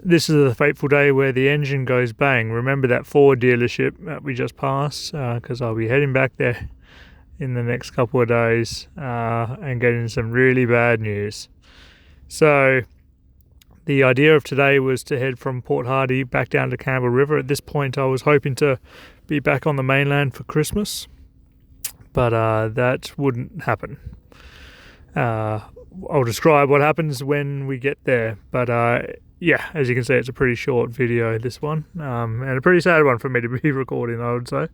this is the fateful day where the engine goes bang. Remember that Ford dealership that we just passed, because I'll be heading back there in the next couple of days and getting some really bad news. So the idea of today was to head from Port Hardy back down to Campbell River. At this point I was hoping to be back on the mainland for Christmas, but that wouldn't happen. I'll describe what happens when we get there, but yeah, as you can see, it's a pretty short video, this one, and a pretty sad one for me to be recording, I would say.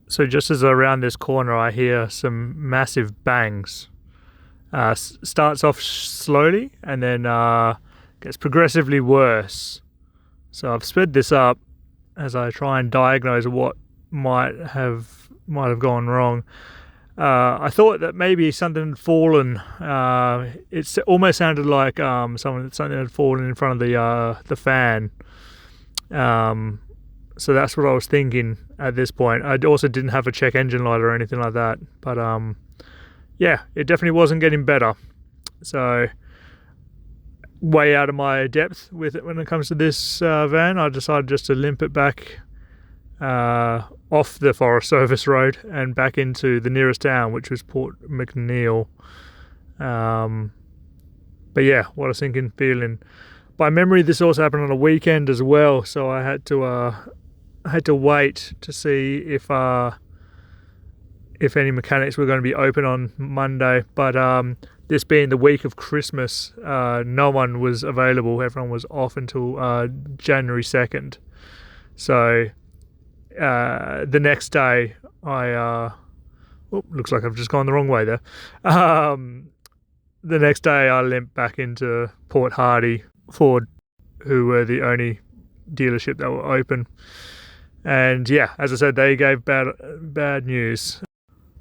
So just as I round this corner, I hear some massive bangs. Starts off slowly and then gets progressively worse. So I've sped this up as I try and diagnose what might have gone wrong. I thought that maybe something had fallen. It almost sounded like something had fallen in front of the fan. So that's what I was thinking at this point. I also didn't have a check engine light or anything like that. But yeah, it definitely wasn't getting better. So way out of my depth with it when it comes to this van, I decided just to limp it back off the Forest Service Road and back into the nearest town, which was Port McNeil. But yeah, what a sinking feeling. By memory, this also happened on a weekend as well, so I had to wait to see if any mechanics were going to be open on Monday. But this being the week of Christmas, no one was available. Everyone was off until January 2nd. So the next day, looks like I've just gone the wrong way there. The next day, I limped back into Port Hardy, Ford, who were the only dealership that were open. And yeah, as I said, they gave bad news.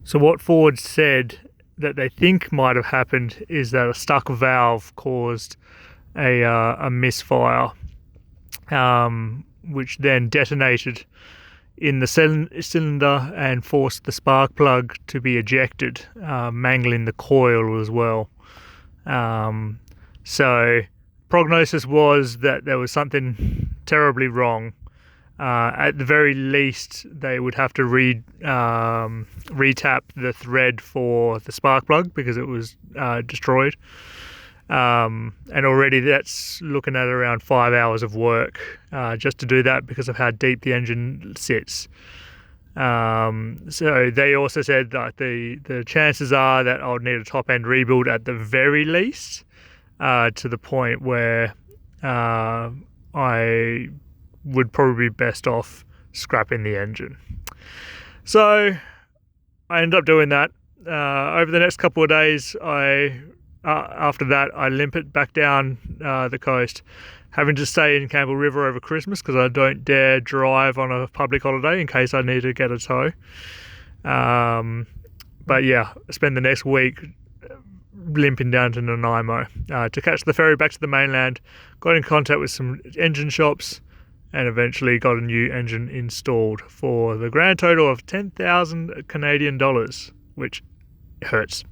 So what Ford said that they think might have happened is that a stuck valve caused a misfire, which then detonated in the cylinder and forced the spark plug to be ejected, mangling the coil as well. So prognosis was that there was something terribly wrong. At the very least, they would have to retap the thread for the spark plug because it was destroyed. And already that's looking at around 5 hours of work just to do that because of how deep the engine sits. So they also said that the chances are that I'll need a top-end rebuild at the very least, to the point where I would probably be best off scrapping the engine. So I ended up doing that. Over the next couple of days, after that, I limp it back down the coast, having to stay in Campbell River over Christmas because I don't dare drive on a public holiday in case I need to get a tow. But yeah, I spent the next week limping down to Nanaimo to catch the ferry back to the mainland, got in contact with some engine shops, and eventually got a new engine installed for the grand total of 10,000 Canadian dollars, which hurts.